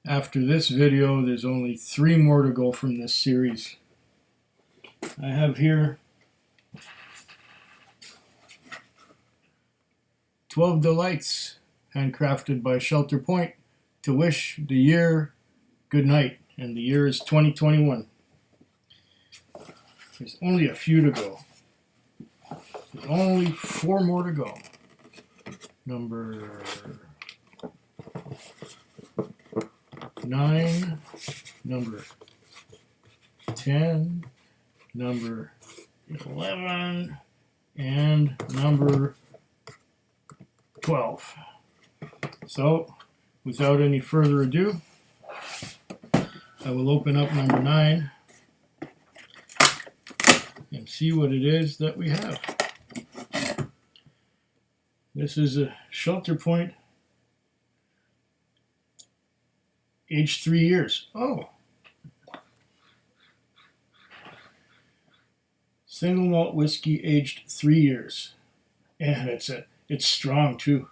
After this video, there's only 3 more to go from this series. I have here 12 Delights, handcrafted by Shelter Point to wish the year good night, and the year is 2021. There's only a few to go. There's only 4 more to go. Number 9, number 10, number 11, and number 12. So, without any further ado, I will open up number 9 and see what it is that we have. This is a Shelter Point, aged 3 years. Oh, single malt whiskey aged 3 years, and it's strong too.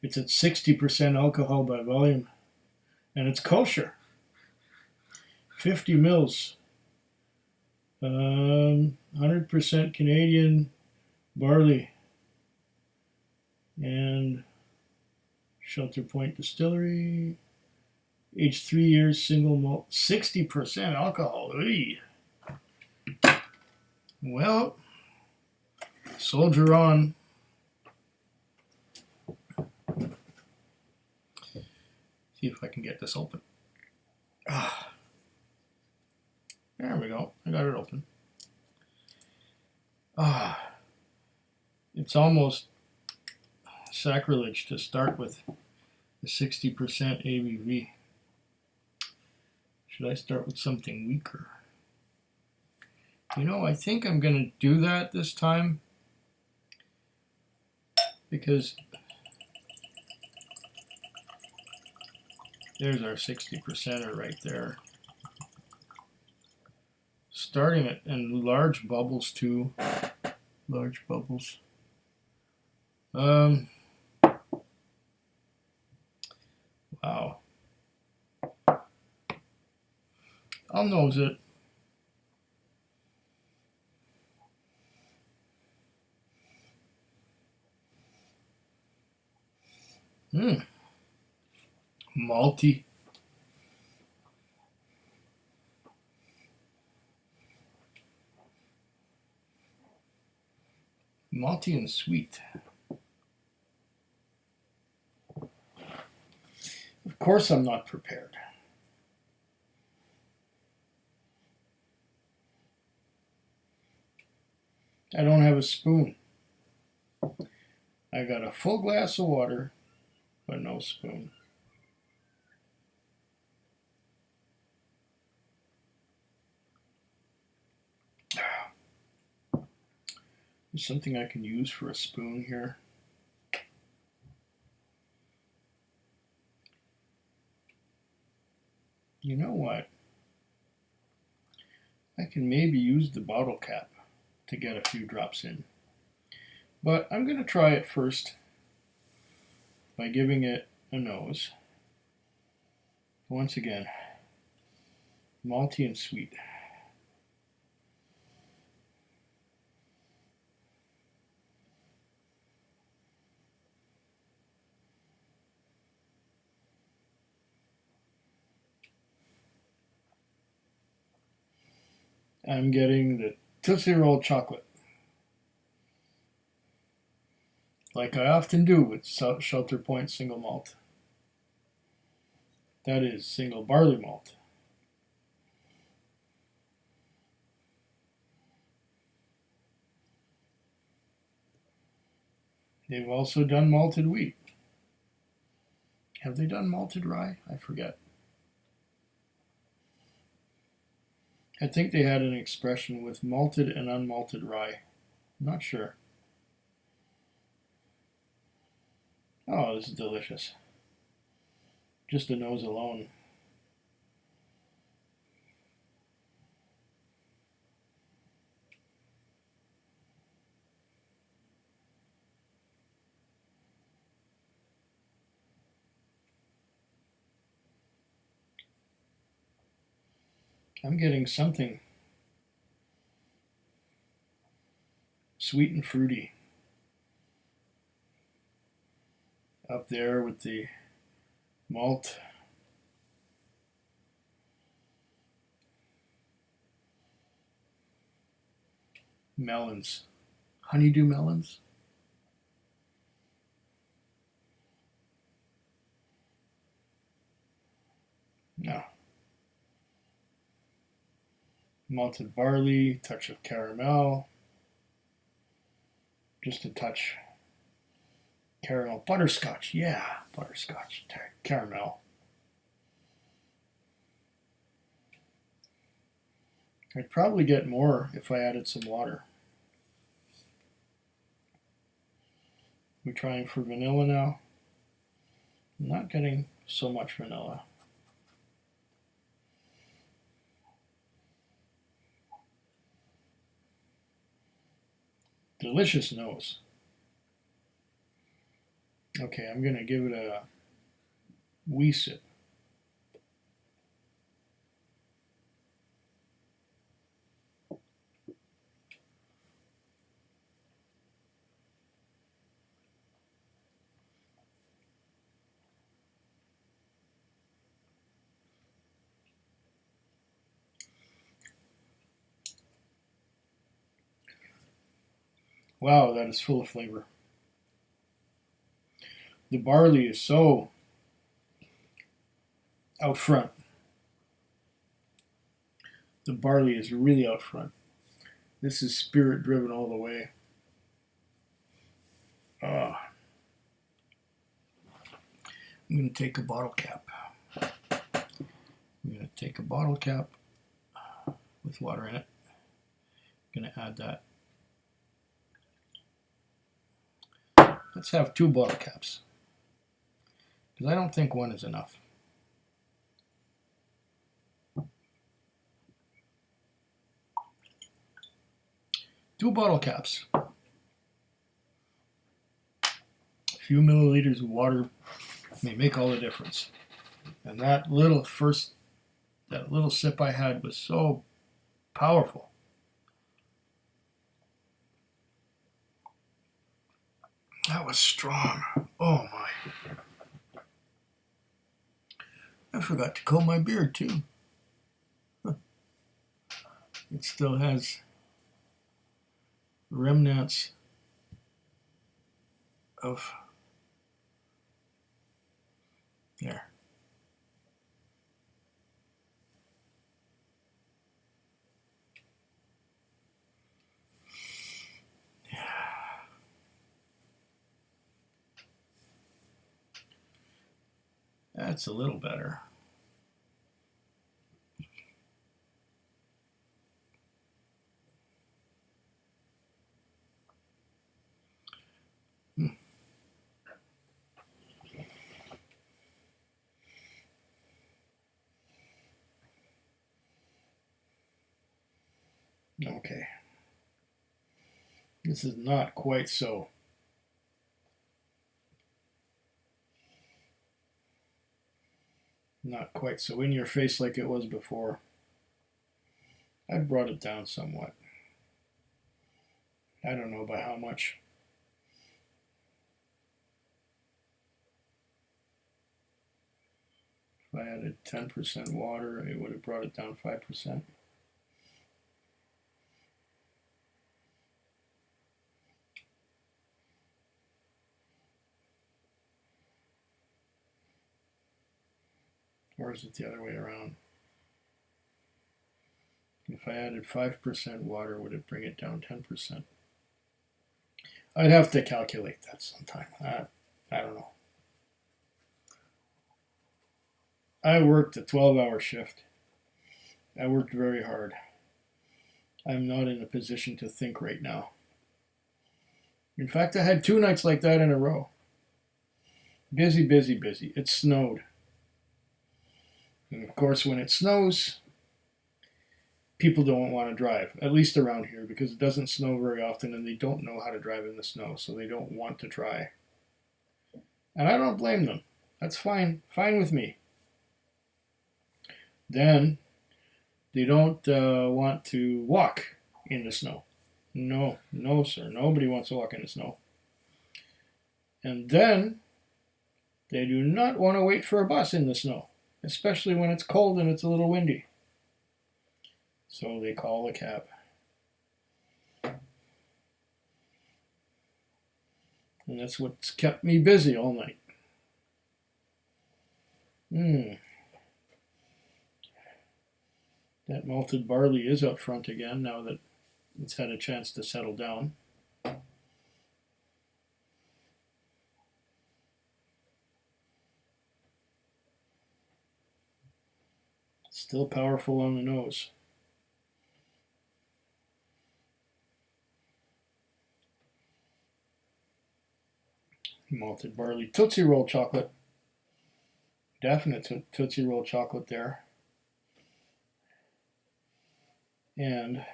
It's at 60% alcohol by volume, and it's kosher. 50 mils, 100% Canadian barley, and Shelter Point Distillery, aged 3 years, single malt, 60% alcohol. Eey. Well, soldier on. See if I can get this open. There we go. I got it open. It's almost sacrilege to start with the 60% ABV. Should I start with something weaker? You know, I think I'm going to do that this time, because there's our 60%er right there. Starting it in large bubbles too. Large bubbles. Wow. I'll nose it. Malty. Malty and sweet. Of course I'm not prepared. I don't have a spoon. I got a full glass of water, but no spoon. There's something I can use for a spoon here. You know what? I can maybe use the bottle cap to get a few drops in. But I'm going to try it first by giving it a nose. Once again, malty and sweet. I'm getting the Tootsie Roll chocolate, like I often do with Shelter Point single malt. That is single barley malt. They've also done malted wheat. Have they done malted rye? I forget. I think they had an expression with malted and unmalted rye. I'm not sure. Oh, this is delicious. Just a nose alone. I'm getting something sweet and fruity up there with the malt. Melons. Honeydew melons. No. Malted barley, touch of caramel. Just a touch. Caramel. Butterscotch. Yeah, butterscotch. Caramel. I'd probably get more if I added some water. We're trying for vanilla now. I'm not getting so much vanilla. Delicious nose. Okay, I'm going to give it a wee sip. Wow, that is full of flavor. The barley is so out front. The barley is really out front. This is spirit driven all the way. I'm going to take a bottle cap. I'm going to take a bottle cap with water in it. I'm going to add that. Let's have 2 bottle caps, because I don't think 1 is enough. Two bottle caps. A few milliliters of water may make all the difference. And that little sip I had was so powerful. That was strong. Oh my. I forgot to comb my beard too. It still has remnants of there. That's a little better. Okay. This is not quite so. Not quite so in your face like it was before. I brought it down somewhat. I don't know by how much. If I added 10% water, it would have brought it down 5%. Or is it the other way around? If I added 5% water, would it bring it down 10%? I'd have to calculate that sometime. I don't know. I worked a 12-hour shift. I worked very hard. I'm not in a position to think right now. In fact, I had 2 nights like that in a row. Busy, busy, busy. It snowed. And of course, when it snows, people don't want to drive, at least around here, because it doesn't snow very often and they don't know how to drive in the snow, so they don't want to try. And I don't blame them. That's fine. Fine with me. Then They don't want to walk in the snow. No, no, sir. Nobody wants to walk in the snow. And then they do not want to wait for a bus in the snow, especially when it's cold and it's a little windy. So they call a cab. And that's what's kept me busy all night. That malted barley is up front again now that it's had a chance to settle down. Still powerful on the nose. Malted barley. Tootsie Roll chocolate. Definite Tootsie Roll chocolate there. And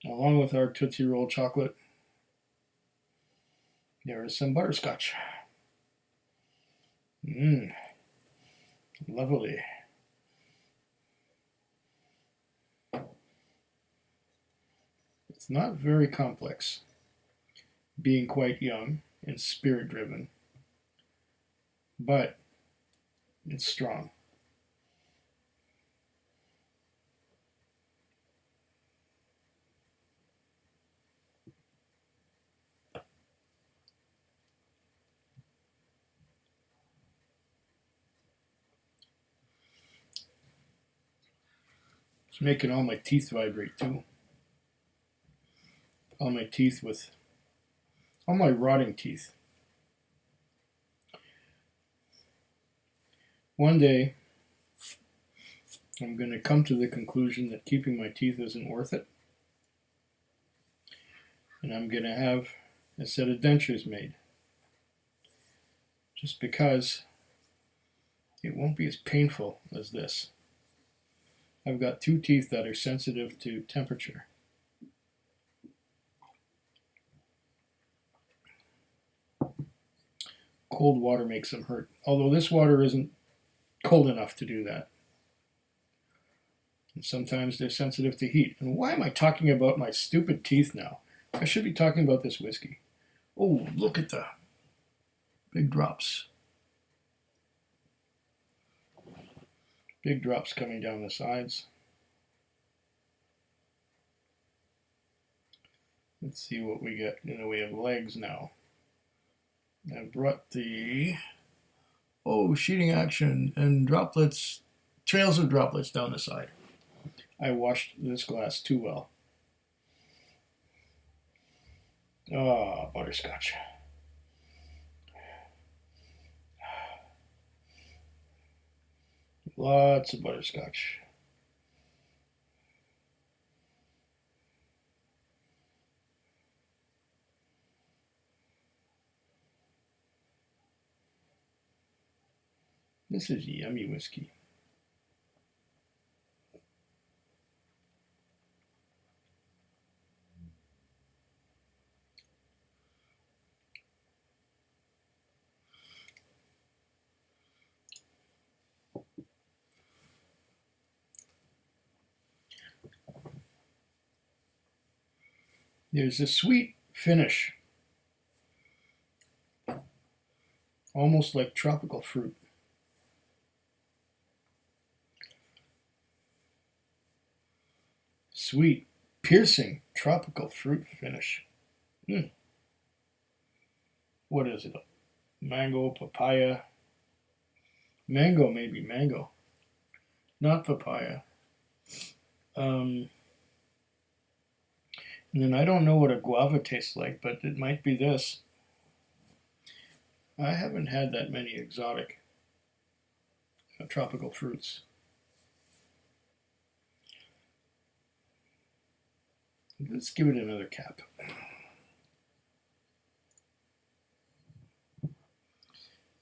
along with our Tootsie Roll chocolate, there is some butterscotch. Lovely. It's not very complex, being quite young and spirit driven, but it's strong. It's making all my teeth vibrate too. All my teeth with all my rotting teeth. One day, I'm going to come to the conclusion that keeping my teeth isn't worth it. And I'm going to have a set of dentures made. Just because it won't be as painful as this. I've got 2 teeth that are sensitive to temperature. Cold water makes them hurt, although this water isn't cold enough to do that. And sometimes they're sensitive to heat. And why am I talking about my stupid teeth now? I should be talking about this whiskey. Oh, look at the big drops. Big drops coming down the sides. Let's see what we get in the way of legs now. I brought the sheeting action and droplets, trails of droplets down the side. I washed this glass too well. Butterscotch. Lots of butterscotch. This is yummy whiskey. There's a sweet finish, almost like tropical fruit. Sweet, piercing tropical fruit finish. What is it? Mango, papaya. Mango, maybe mango. Not papaya. And then I don't know what a guava tastes like, but it might be this. I haven't had that many exotic tropical fruits. Let's give it another cap.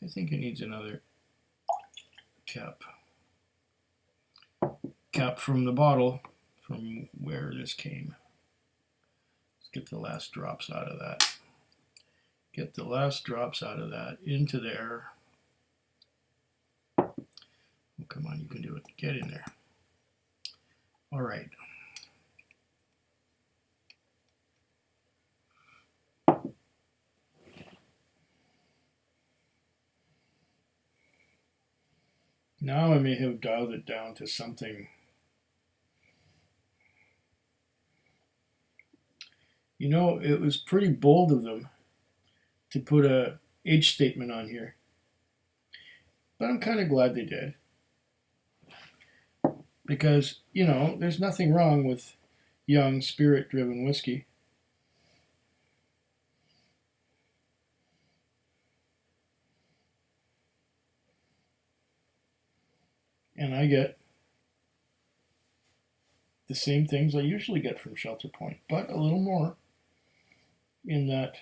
I think it needs another cap. Cap from the bottle, from where this came. Let's get the last drops out of that. Get the last drops out of that into there. Oh, come on, you can do it. Get in there. All right. Now I may have dialed it down to something. You know, it was pretty bold of them to put a age statement on here. But I'm kind of glad they did. Because, you know, there's nothing wrong with young, spirit-driven whiskey. And I get the same things I usually get from Shelter Point, but a little more, in that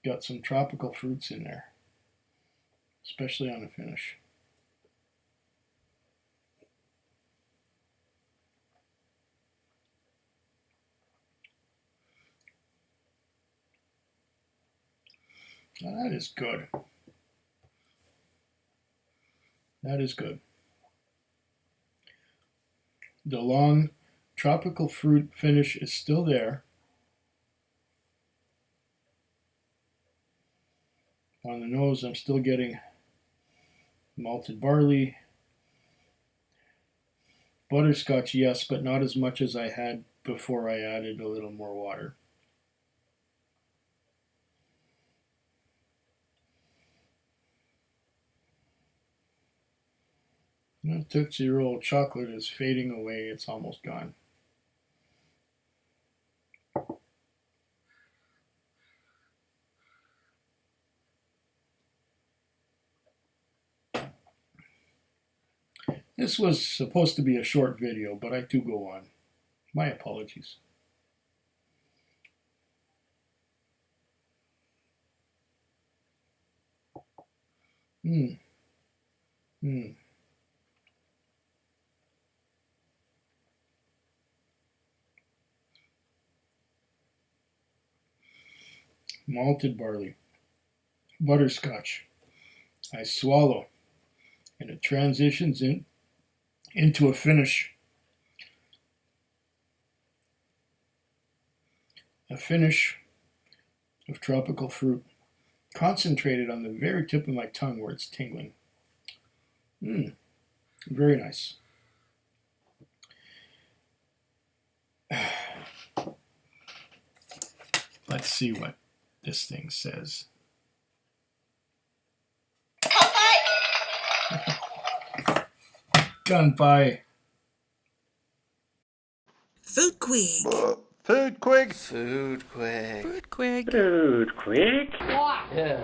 got some tropical fruits in there, especially on the finish. Now that is good. That is good. The long tropical fruit finish is still there. On the nose, I'm still getting malted barley. Butterscotch, yes, but not as much as I had before I added a little more water. The Tootsie Roll chocolate is fading away. It's almost gone. This was supposed to be a short video, but I do go on. My apologies. Malted barley, butterscotch. I swallow, and it transitions into a finish. A finish of tropical fruit, concentrated on the very tip of my tongue where it's tingling. Very nice. Let's see what this thing says. Gunpie. Food Quig. Food Quig. Food Quig. Food Quig. Food Quig. Yeah.